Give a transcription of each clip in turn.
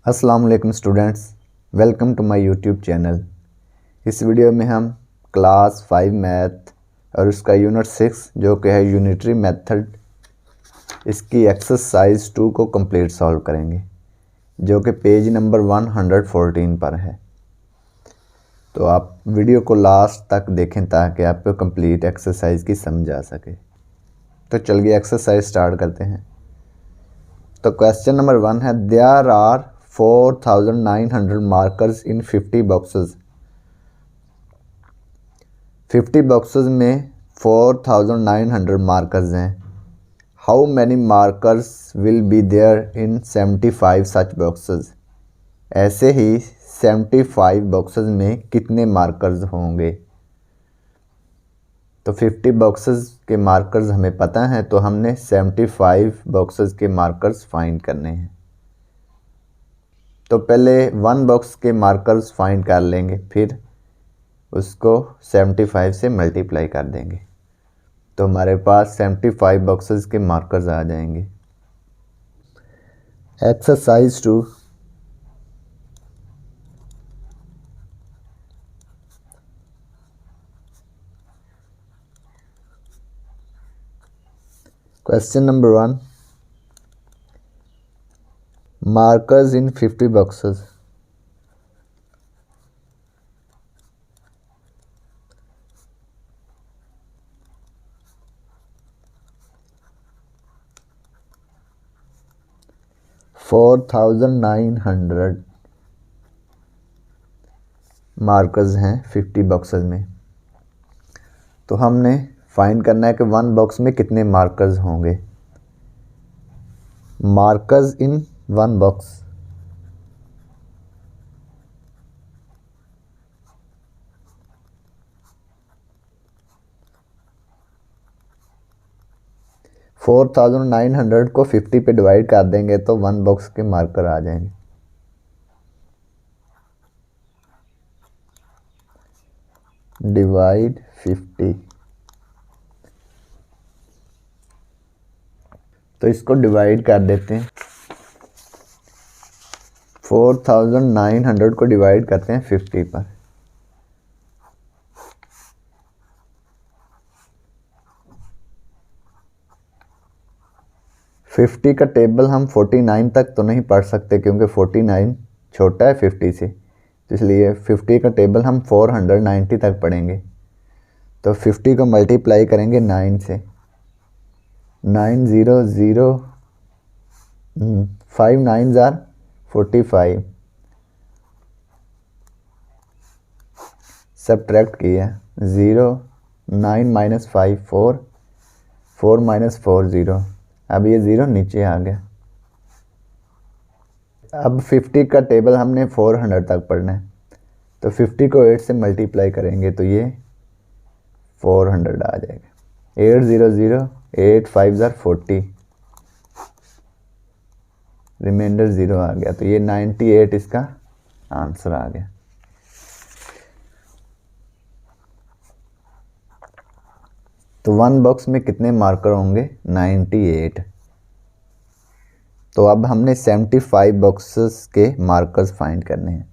अस्सलाम वालेकुम students, welcome to my YouTube channel. इस वीडियो में हम क्लास 5 मैथ और उसका यूनिट 6 जो कि है यूनिटरी मेथड, इसकी एक्सरसाइज 2 को कंप्लीट सॉल्व करेंगे, जो कि पेज नंबर 114 पर है। तो आप वीडियो को लास्ट तक देखें ताकि आपको कंप्लीट एक्सरसाइज की समझ आ सके। तो चलिए एक्सरसाइज स्टार्ट करते हैं। तो क्वेश्चन नंबर 1 है, there are 4900 markers in 50 boxes. 50 boxes में 4900 मार्कर्स हैं। How many markers will be there in 75 such boxes. ऐसे ही 75 बॉक्सेस में कितने मार्कर्स होंगे। तो 50 बॉक्सेस के मार्कर्स हमें पता हैं, तो हमने 75 बॉक्सेस के मार्कर्स फाइंड करने हैं। तो पहले 1 बॉक्स के मार्कर्स फाइंड कर लेंगे, फिर उसको 75 से मल्टीप्लाई कर देंगे, तो हमारे पास 75 बॉक्सेस के मार्कर्स आ जाएंगे। Exercise 2। Question number 1, markers in 50 boxes. $4,900 markers हैं 50 बॉक्सेस में। तो हमने फाइंड करना है कि 1 बॉक्स में कितने मार्कर्स होंगे। मार्कर्स इन 1 बॉक्स। $4,900 को 50 पे डिवाइड कर देंगे तो 1 बॉक्स के मार्कर आ जाएंगे। डिवाइड 50, तो इसको डिवाइड कर देते हैं। 4900 को डिवाइड करते हैं 50 पर। फिफ्टी का टेबल हम 49 तक तो नहीं पढ़ सकते, क्योंकि 49 छोटा है 50 से, तो इसलिए 50 का टेबल हम 490 तक पढ़ेंगे। तो 50 को मल्टीप्लाई करेंगे 9 से। 900 5 9s आर 45। सब्ट्रैक्ट किया 0 9 - 5 4 4 - 4 0। अब ये 0 नीचे आ गया। अब 50 का टेबल हमने 400 तक पढ़ना है, तो 50 को 8 से मल्टीप्लाई करेंगे तो ये 400 आ जाएगा। 800 8 5s आर 40, रिमाइंडर 0 आ गया, तो ये 98 इसका आंसर आ गया। तो 1 बॉक्स में कितने मार्कर होंगे? 98। तो अब हमने 75 बॉक्सेस के मार्कर्स फाइंड करने हैं।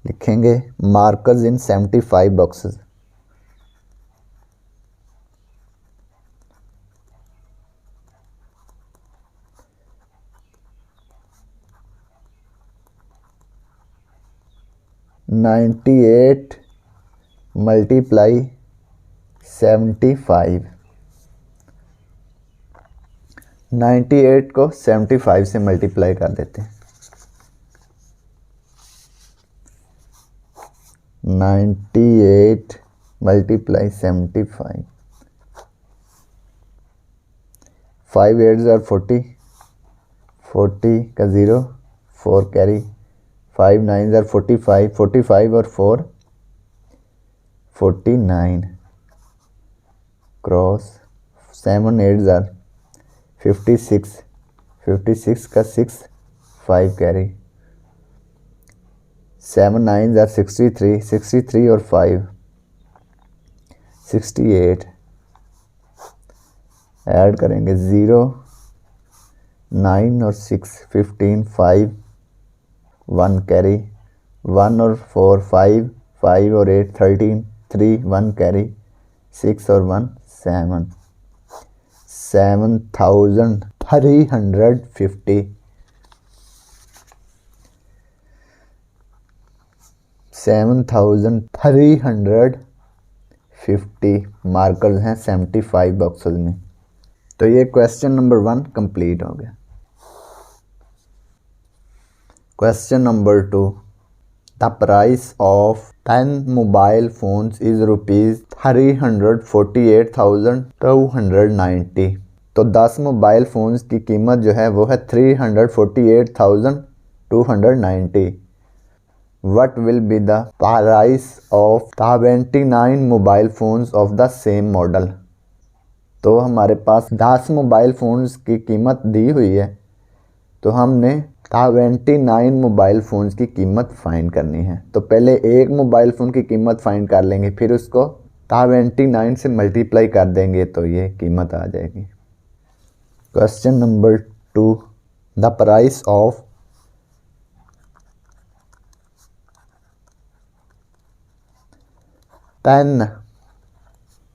लिखेंगे मार्कर्स इन 75 बॉक्सेस। $98 मल्टीप्लाई 75। 98 को 75 से मल्टीप्लाई कर देते हैं। 98 मल्टीप्लाई 75। 5 8s आर 40, 40 का 0 4 कैरी, 5 9s आर 45, 45 और 4 49 क्रॉस। 7 8s आर 56, 56 का 6 5 कैरी, 7 9s आर 63, 63 और 5 68। ऐड करेंगे 0 9 और 6 15, 5 1 कैरी, 1 और 4 5, 5 और 8 13, 3 1 कैरी, 6 और 1 7, 7,350, 7,350 मार्कर्स हैं 75 बॉक्सेस में। तो ये क्वेश्चन नंबर 1 कंप्लीट हो गया। Question number 2, the price of 10 mobile phones is ₹348,290। तो 10 मोबाइल फ़ोन्स की कीमत जो है वो है 348,290। What will be the price of 29 mobile phones of the same model. तो हमारे पास 10 मोबाइल फ़ोन्स की कीमत दी हुई है, तो हमने 29 मोबाइल फ़ोन्स की कीमत फाइंड करनी है। तो पहले एक मोबाइल फ़ोन की कीमत फाइंड कर लेंगे, फिर उसको 29 से मल्टीप्लाई कर देंगे तो ये कीमत आ जाएगी। Question number 2, the price of 10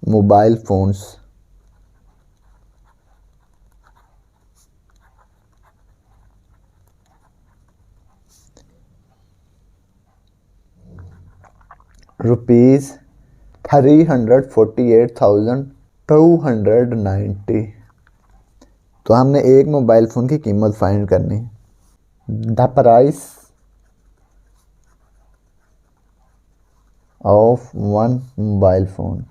mobile phones ₹348,290। तो हमने एक मोबाइल फ़ोन की कीमत फाइंड करनी है। The price of 1 mobile phone,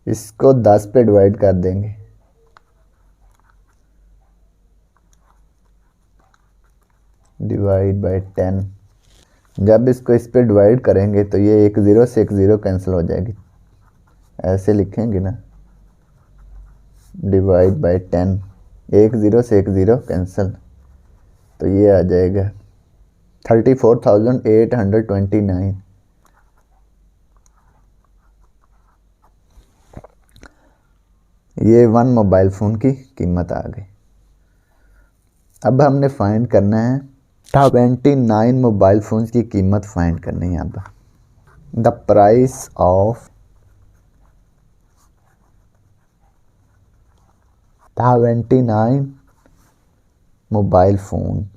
इसको 10 पे डिवाइड कर देंगे। Divide by 10। जब इसको इस पे डिवाइड करेंगे तो ये एक ज़ीरो से एक ज़ीरो कैंसिल हो जाएगी, ऐसे लिखेंगे ना, डिवाइड बाय 10, एक ज़ीरो से एक ज़ीरो कैंसिल, तो ये आ जाएगा 34,829। ये 1 मोबाइल फ़ोन की कीमत आ गई। अब हमने फाइंड करना है 29 मोबाइल फ़ोन्स की कीमत फाइंड करनी है। अब the price of 29 mobile phone,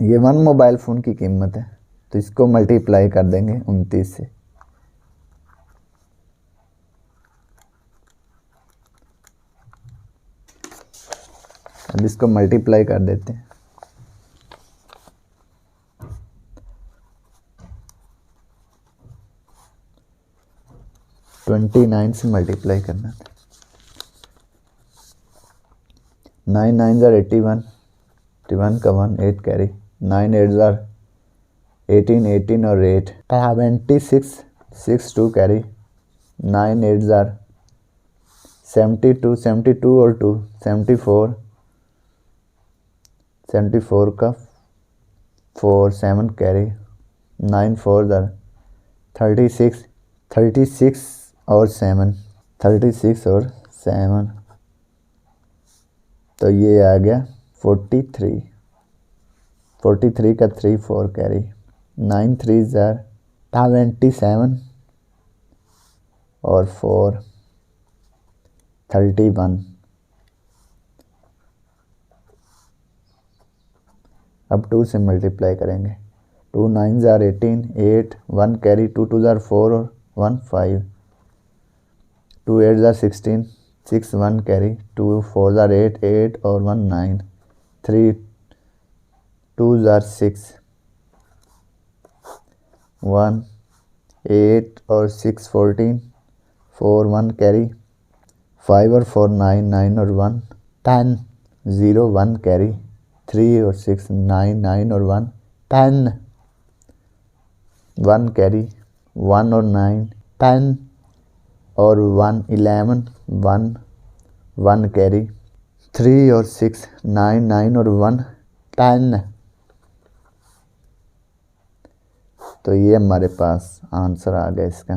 ये 1 मोबाइल फ़ोन की कीमत है, तो इसको मल्टीप्लाई कर देंगे 29 से। अब इसको मल्टीप्लाई कर देते हैं। ट्वेंटी 9 से मल्टीप्लाई करना, 9 9 ज़ार 81, 81 का 1 8 कैरी, 9 8 ज़ार 18, 18 और 8 26, 6 2 कैरी, 9 8 ज़ार 72, 72 और 2 74, 74 का 4 7 कैरी, 9 4 ज़ार 36, 36 और 7, 36 और 7, तो ये आ गया 43, 43 का 3 4 कैरी, 9 3 ज़ार 27 और 4 31। अब 2 से मल्टीप्लाई करेंगे, 2 9 ज़ार 18, 8 1 कैरी, 2 2 ज़ार 4 और 1 5, 2 8 ज़ार 16, 6 1 कैरी, 2 4 ज़ार 8, 8 और 1 9, 3 2 ज़ार 6, 1 8 और 6 14, 4 1 कैरी, 5 और 4 9, 9 और 1 10, 0 1 कैरी, 3 और 6 9, 9 और 1 10, 1 कैरी, 1 और 9 10 और 1 11, 1 1 कैरी, 3 और 6 9, 9 और 1 10। तो ये हमारे पास आंसर आ गया इसका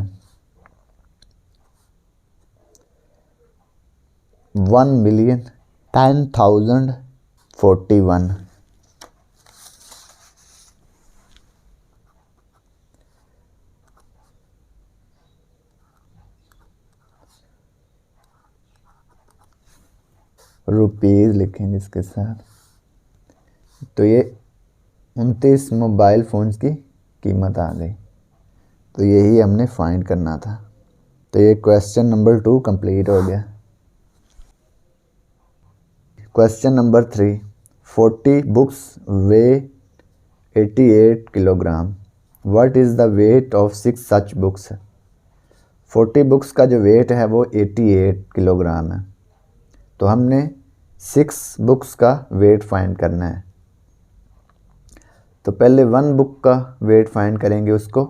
1,10,041। रुपीज़ लिखेंगे इसके साथ। तो ये 29 मोबाइल फ़ोन्स की कीमत आ गई। तो यही हमने फाइंड करना था। तो ये क्वेश्चन नंबर 2 कंप्लीट हो गया। Question number 3, 40 books way 88 kilogram. What is the weight of 6 such books. 40 books का जो वेट है वो 88 किलोग्राम है। तो हमने 6 बुक्स का वेट फाइंड करना है। तो पहले 1 बुक का वेट फाइंड करेंगे। उसको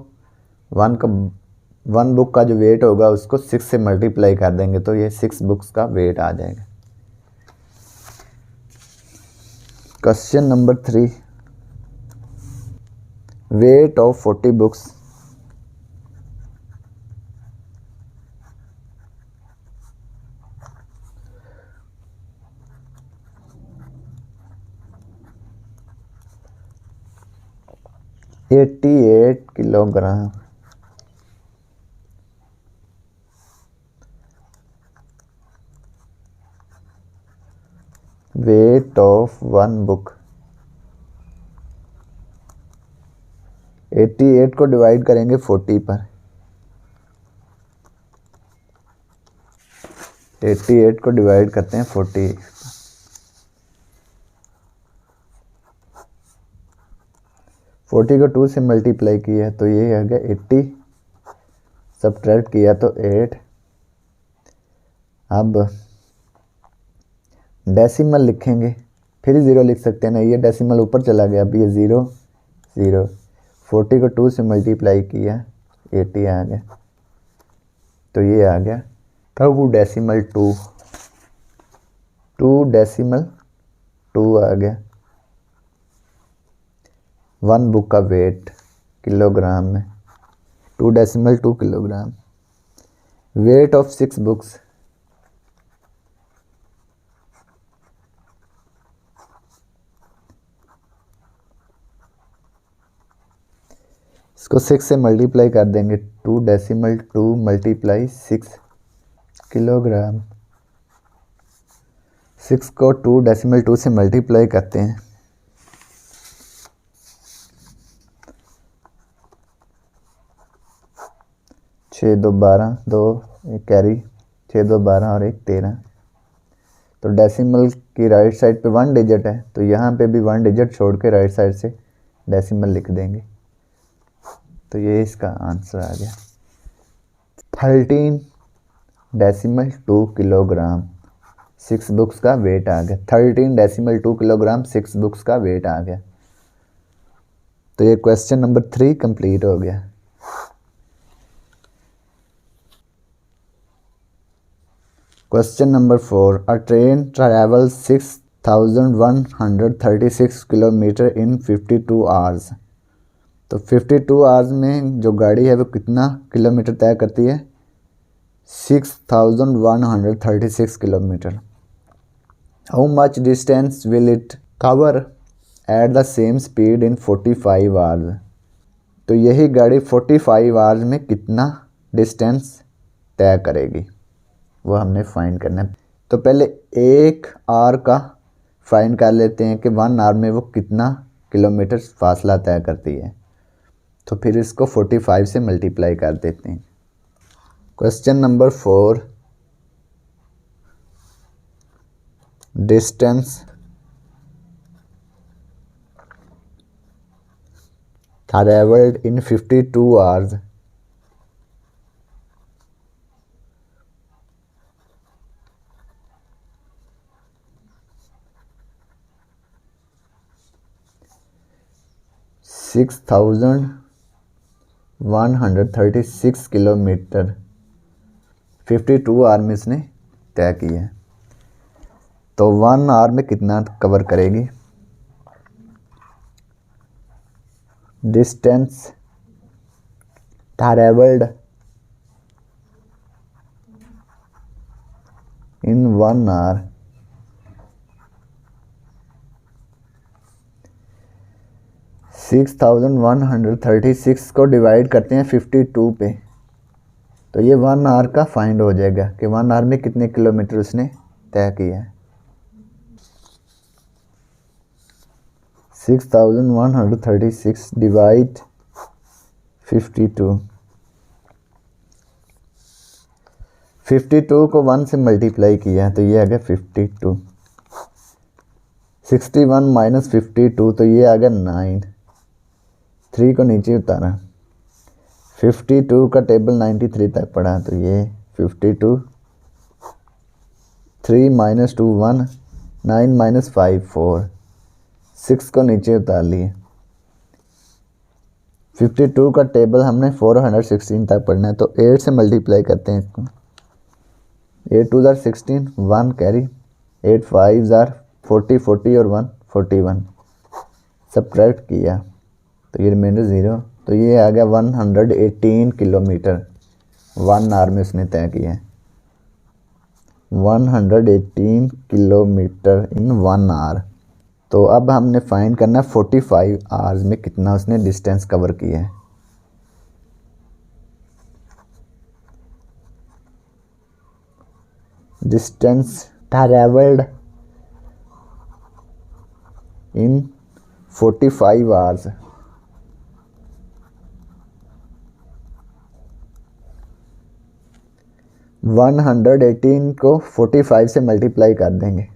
1 बुक का जो वेट होगा उसको 6 से मल्टीप्लाई कर देंगे तो ये 6 बुक्स का वेट आ जाएगा। Question number 3, weight of 40 books. $88 kilogram. Weight of 1 book. 88 को डिवाइड करेंगे 40 पर। 88 को डिवाइड करते हैं 40। 40 को 2 से मल्टीप्लाई किया तो ये आ गया 80। सब्ट्रैक्ट किया तो 8। अब डेसिमल लिखेंगे, फिर 0 लिख सकते हैं ना, ये डेसिमल ऊपर चला गया। अब ये 0 0। 40 को 2 से मल्टीप्लाई किया 80 आ गया। तो ये आ गया 2 डेसिमल 2 डेसिमल 2 आ गया। 1 बुक का वेट किलोग्राम में 2 decimal 2 kilogram. Weight of 6 books. इसको 6 से मल्टीप्लाई कर देंगे। 2 डेसिमल 2 मल्टीप्लाई 6 किलोग्राम। 6 को 2 डेसिमल 2 से मल्टीप्लाई करते हैं। 6 2 12, 2 एक कैरी, 6 2 12 और 1 13। तो डेसिमल की राइट साइड पे 1 डिजिट है तो यहाँ पे भी 1 डिजिट छोड़ के राइट साइड से डेसिमल लिख देंगे। तो ये इसका आंसर आ गया 13 डेसिमल 2 किलोग्राम। 6 बुक्स का वेट आ गया 13 डेसिमल 2 किलोग्राम। 6 बुक्स का वेट आ गया। तो ये क्वेश्चन नंबर 3 कंप्लीट हो गया। क्वेश्चन नंबर 4, अ ट्रेन ट्रैवल 6,136 किलोमीटर इन 52 आवर्स। तो 52 आवर्स में जो गाड़ी है वो कितना किलोमीटर तय करती है? 6,136 kilometre. How much distance will it cover at the same speed in 45 hours. तो यही गाड़ी 45 आवर्स में कितना डिस्टेंस तय करेगी वो हमने फाइंड करना है। तो पहले 1 आवर का फाइंड कर लेते हैं कि 1 आवर में वो कितना किलोमीटर फासला तय करती है। तो फिर इसको 45 से मल्टीप्लाई कर देते हैं। Question number 4, distance travelled in 52 hours. Six 136 kilometre 52 hour में इसने तय किया है। तो 1 आवर में कितना कवर करेगी? Distance travelled in 1 hour, six 6136 को डिवाइड करते हैं 52 पे, तो ये 1 आवर का फाइंड हो जाएगा कि 1 आवर में कितने किलोमीटर उसने तय किया है। 6136 डिवाइड 52, 52 को 1 से मल्टीप्लाई किया तो ये आ गया 52। 61 माइनस 52 तो ये आ गया 9। 3 को नीचे उतारा, 52 का टेबल 93 तक पढ़ा तो ये 52। 3 माइनस 2 1, 9 माइनस 5 4, 6 को नीचे उतार लिए। 52 का टेबल हमने 416 तक पढ़ना है तो 8 से मल्टीप्लाई करते हैं इसको। 8 2 ज़ार 16, 1 कैरी, 8 5 ज़ार 40, 40 और 1 41, सब्ट्रैक्ट किया तो ये रिमाइंडर 0, तो ये आ गया 118 किलोमीटर 1 आवर में उसने तय किया है। 118 किलोमीटर इन 1 आवर। तो अब हमने फाइंड करना है 45 आवर्स में कितना उसने डिस्टेंस कवर किया है। डिस्टेंस ट्रैवल्ड इन 45 आवर्स, वन 118 को 45 से मल्टीप्लाई कर देंगे।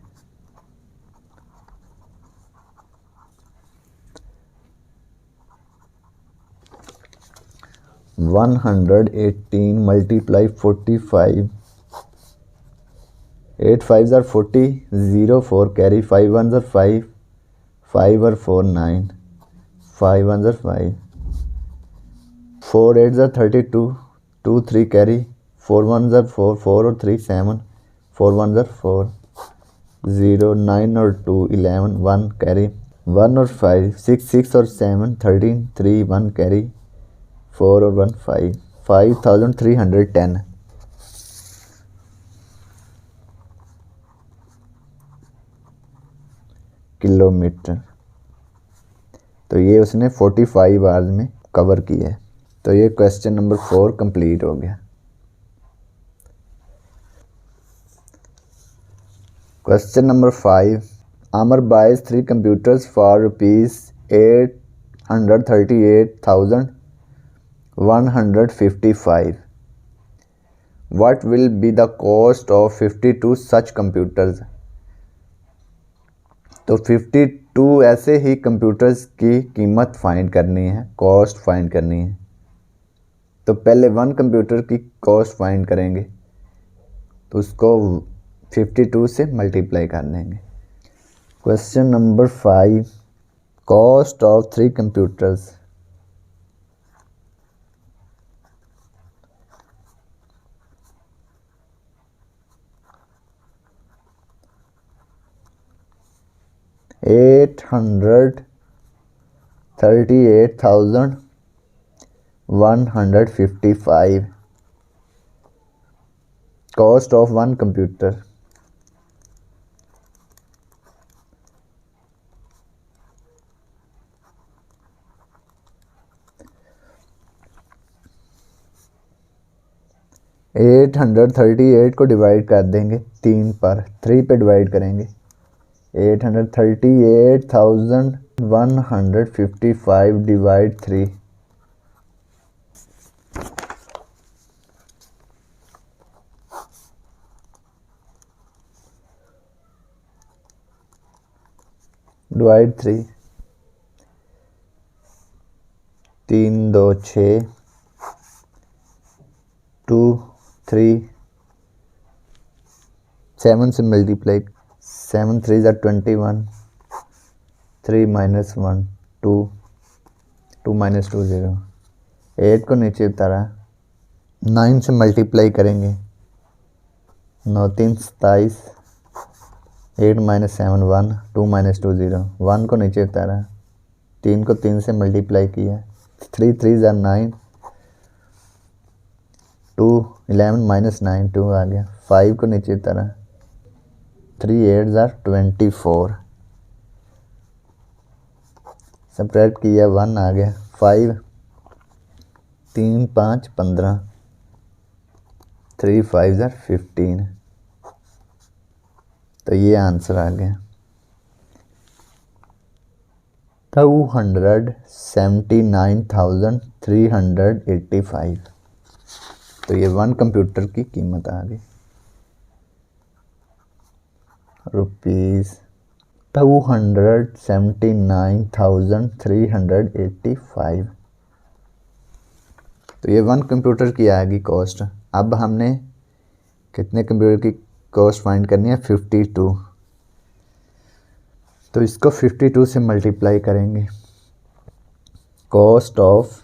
वन 118 मल्टीप्लाई 45, 8 5 ज़ार 40, 0 4 कैरी, 5 1 ज़ार 5, 5 और 4 9, 5 1 ज़ार 5, 4 8 ज़ार 32, 2 3 कैरी, 4 1 ज़ार 4, 4 और 3 7, 4 1 ज़ार 4, 0 9 और 2 11, 1 कैरी, 1 और 5 6 6 और 7 13, 3 1 कैरी, 4 और 1 5, 5310 किलोमीटर। तो ये उसने 45 आवर्स में कवर किया है। तो ये क्वेश्चन नंबर 4 कंप्लीट हो गया। Question number 5, Amar buys 3 computers for ₹838,155. What will be the cost of 52 such computers? तो 52 ऐसे ही कंप्यूटर्स की कीमत फाइंड करनी है, कॉस्ट फाइंड करनी है। तो पहले 1 कंप्यूटर की कॉस्ट फाइंड करेंगे तो उसको 52 से मल्टीप्लाई कर देंगे। Question number 5, cost of 3 computers. $838,155 cost of 1 computer. $838 को डिवाइड कर देंगे 3 पर, 3 पे डिवाइड करेंगे। 838,155 डिवाइड 3, डिवाइड 3, 3 2 6, 2 3 7 से मल्टीप्लाई, 7 3 ज़ार 21, 3 माइनस 1 2, 2 माइनस 2 0, 8 को नीचे उतारा, 9 से मल्टीप्लाई करेंगे, 9 3 27, 8 - 7 1, 2 - 2 0, 1 को नीचे उतारा, 3 को 3 से मल्टीप्लाई किया, 3 3 ज़ा 9, 2 11 - 9 2 आ गया, 5 को नीचे उतारा, 3 8 ज़ा 24, सब्ट्रैक्ट किया 1 आ गया, 5 3 5 15, 3 5 ज़ा 15। तो ये आंसर आ गया 279,385। तो ये 1 कंप्यूटर की कीमत आ गई ₹279,385। तो ये 1 कंप्यूटर की आ गई कॉस्ट। अब हमने कितने कंप्यूटर की कॉस्ट फाइंड करनी है? 52। तो इसको 52 से मल्टीप्लाई करेंगे। Cost of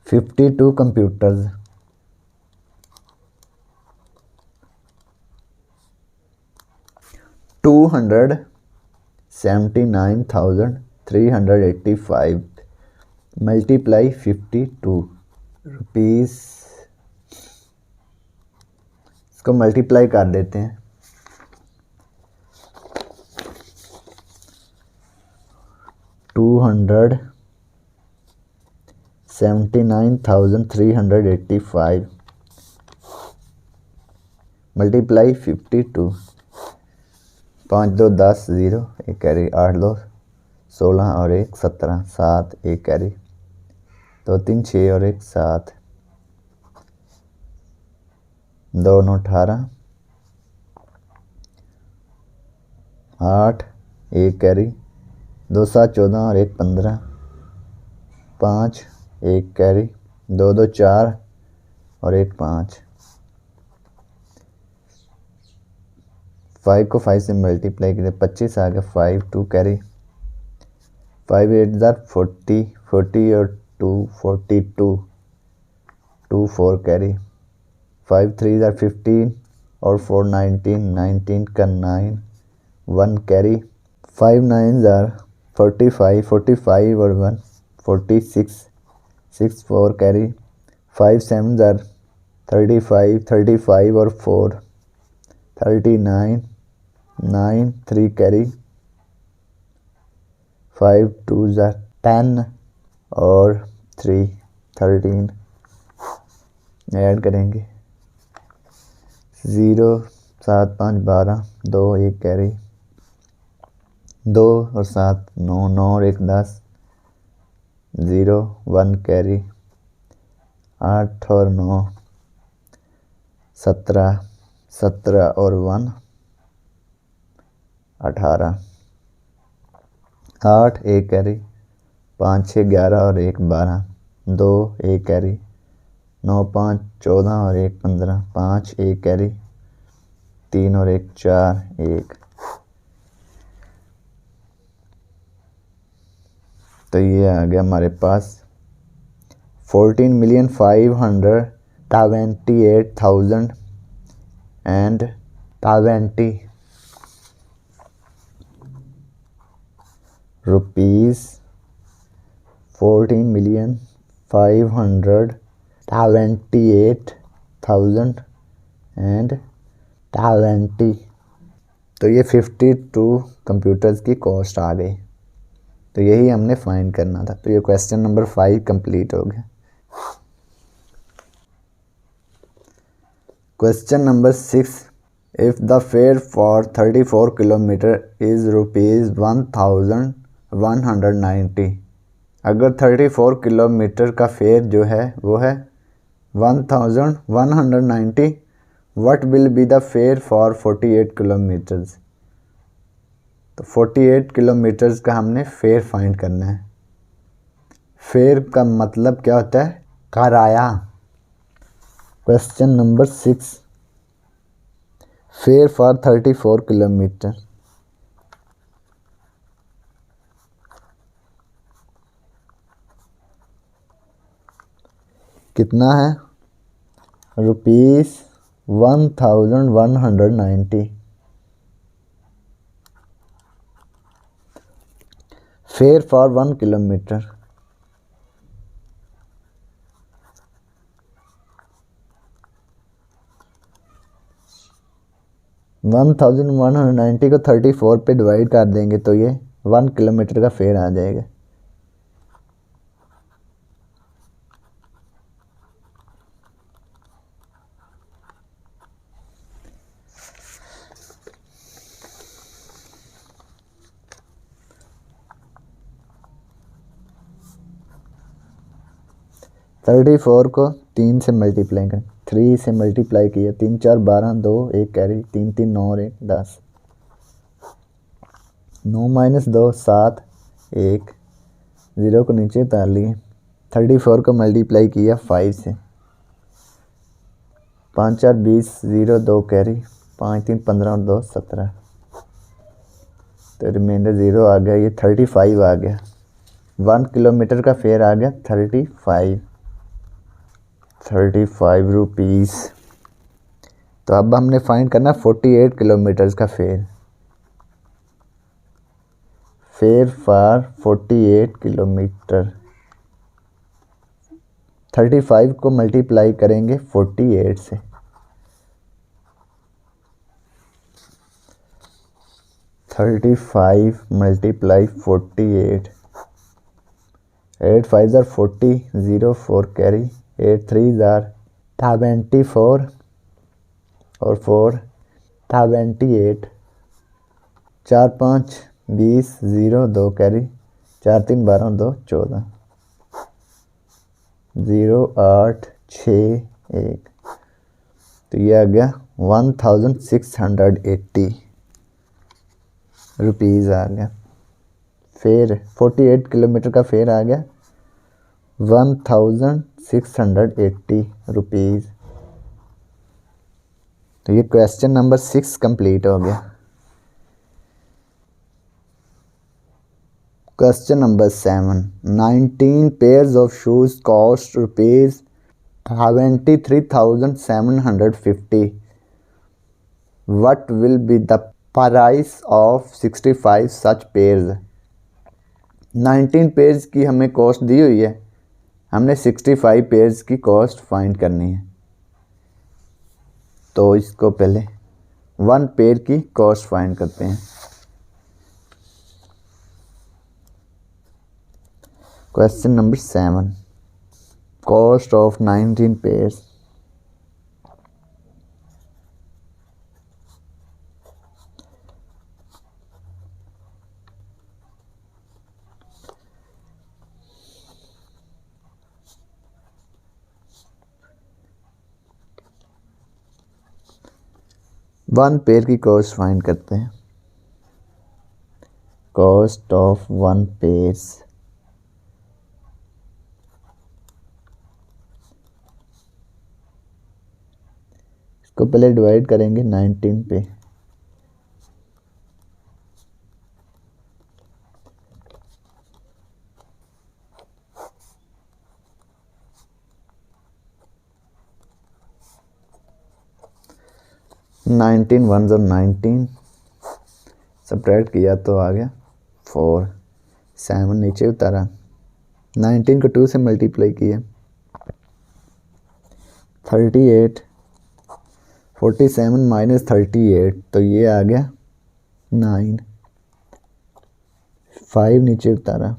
52 computers $279,385 multiply 52 rupees. इसको मल्टीप्लाई कर देते हैं। 279,385 मल्टीप्लाई 52, 5 2 10 0, 1 कैरी, 8 2 16 और 1 17, 7 1 कैरी, 2 3 6 और 1 7, 2 9 18, 8 1 कैरी, 2 7 14 और 1 15, 5 1 कैरी, 2 2 4 और 1 5, 5 को 5 से मल्टीप्लाई किया 25 आ गया, 5 2 कैरी, 5 8 ज़ा 40, 40 और 2 42, 2 4 कैरी, 5 3 ज़ा 15 और 4 19, 19 का 9, 1 कैरी, 5 9 ज़ा 45, 45 और 1 46, 6 4 कैरी, 5 7 ज़ा 35, 35 और 4 39, 9 3 कैरी, 5 2 ज़ा 10 और 3 13 ऐड करेंगे, 0 7 5 12, 2 1 कैरी, 2 और 7 9, 9 और 1 10, 0 1 कैरी, 8 और 9 17, 17 और 1 18, 8 1 कैरी, 5 6 11 और 1 12, 2 1 कैरी, 9 5 14 और 1 15, 5 1 कैरी, 3 और 1 4 1। तो ये आ गया हमारे पास 14,528,020 रुपीज़, 14,528,020। तो ये 52 कंप्यूटर्स की कॉस्ट आ गई। तो यही हमने फाइंड करना था। तो ये क्वेश्चन नंबर 5 कंप्लीट हो गया। Question number 6, if the fair for 34 kilometre is ₹1190, अगर 34 किलोमीटर का फेयर जो है वो है 1190, what will be the fair for 48 kilometres. तो 48 किलोमीटर्स का हमने फेयर फाइंड करना है। फेयर का मतलब क्या होता है? किराया। Question number 6, fair for 34 kilometre. कितना है? 1190 fare for 1 kilometer. वन 1190 को 34 पे डिवाइड कर देंगे तो ये 1 किलोमीटर का फेयर आ जाएगा। थर्टी फोर को 3 से मल्टीप्लाई करें, 3 से मल्टीप्लाई किया, 3 4 12, 2 1 कैरी, 3 3 9 और 1 10, 9 माइनस 2 7, 1 0 को नीचे उतार लिए। 34 को मल्टीप्लाई किया 5 से, 5 4 20, 0 2 कैरी, 5 3 15 और 2 17, तो रिमाइंडर 0 आ गया। ये 35 आ गया। 1 किलोमीटर का फेयर आ गया 35 रुपीज़। तो अब हमने फाइंड करना 48 किलोमीटर्स का फेयर फॉर 48 किलोमीटर। 35 को मल्टीप्लाई करेंगे 48 से, 35 मल्टीप्लाई 48, 8 5 ज़ार 40, 0 4 कैरी, 8 3 ज़ार 74 और 4 78, 4 5 20, 0 2 कैरी, 4 3 12 और 2 14, 0 8 6 1, तो ये आ गया 1680 रुपीज़ आ गया। फेयर 48 किलोमीटर का फेयर आ गया 1680 रुपीज़। तो ये क्वेश्चन नंबर 6 कंप्लीट हो गया। Question number 7, 19 pairs of shoes cost rupees 73,750। What will be the price of 65 such pairs? 19 pairs की हमें कॉस्ट दी हुई है, हमने 65 पेयर्स की कॉस्ट फाइंड करनी है। तो इसको पहले 1 पेयर की कॉस्ट फाइंड करते हैं। Question number 7, cost of 19 pairs. One pair की कॉस्ट फाइंड करते हैं। कॉस्ट ऑफ 1 पेयर्स, इसको पहले डिवाइड करेंगे 19 पे। नाइनटीन 1 और 19 सब्ट्रैक्ट किया तो आ गया 4, 7 नीचे उतारा, 19 को 2 से मल्टीप्लाई किया 38, 47 माइनस 38, तो ये आ गया 9, 5 नीचे उतारा,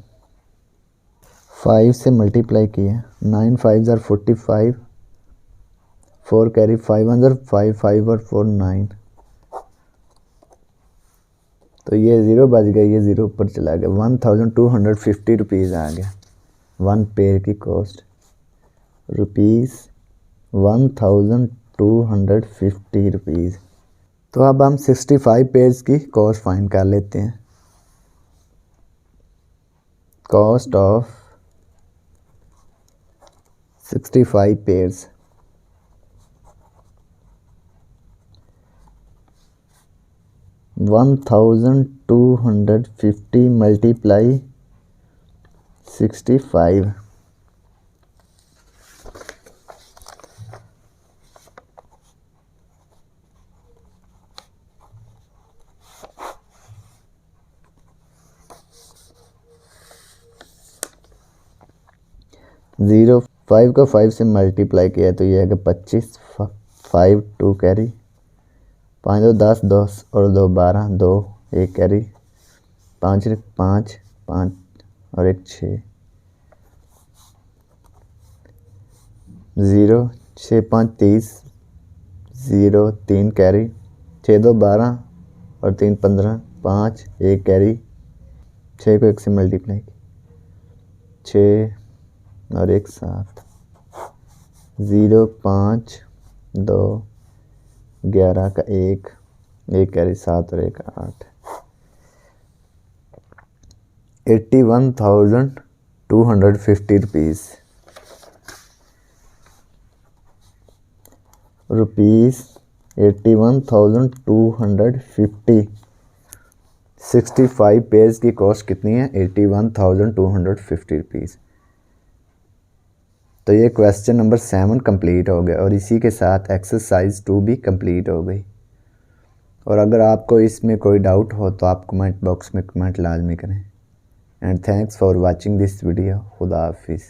5 से मल्टीप्लाई किया, 9 5 ज़ार 45, 4 कैरी, 5 1 ज़ार 5, 5 और 4 9, तो ये 0 बच गया, ये 0 ऊपर चला गया। 1250 रुपीज़ आ गया। 1 पेयर की कॉस्ट रुपीज़ 1250 रुपीज़। तो अब हम 65 पेयर्स की कॉस्ट फाइंड कर लेते हैं। कॉस्ट ऑफ 65 पेयर्स, $1250 मल्टीप्लाई 65, 0 5 का 5 से मल्टीप्लाई किया तो ये है कि 25, 5 2 कैरी, 5 2 10 10 और 2 12, 2 1 कैरी, 5 5 5 और 1 6, 0 6 5 30, 0 3 कैरी, 6 2 12 और 3 15, 5 1 कैरी, 6 को 1 से मल्टीप्लाई, 6 और 1 7, 0 5 2 11 का 1 1 कैरी, 7 और 1 8, 81,250 रुपीज़ 81,250। 65 पेज की कॉस्ट कितनी है? 81,250 रुपीज़। तो ये क्वेश्चन नंबर 7 कंप्लीट हो गया और इसी के साथ एक्सरसाइज 2 भी कंप्लीट हो गई। और अगर आपको इसमें कोई डाउट हो तो आप कमेंट बॉक्स में कमेंट लाजमी करें। And thanks for watching this video. खुदा हाफिज़।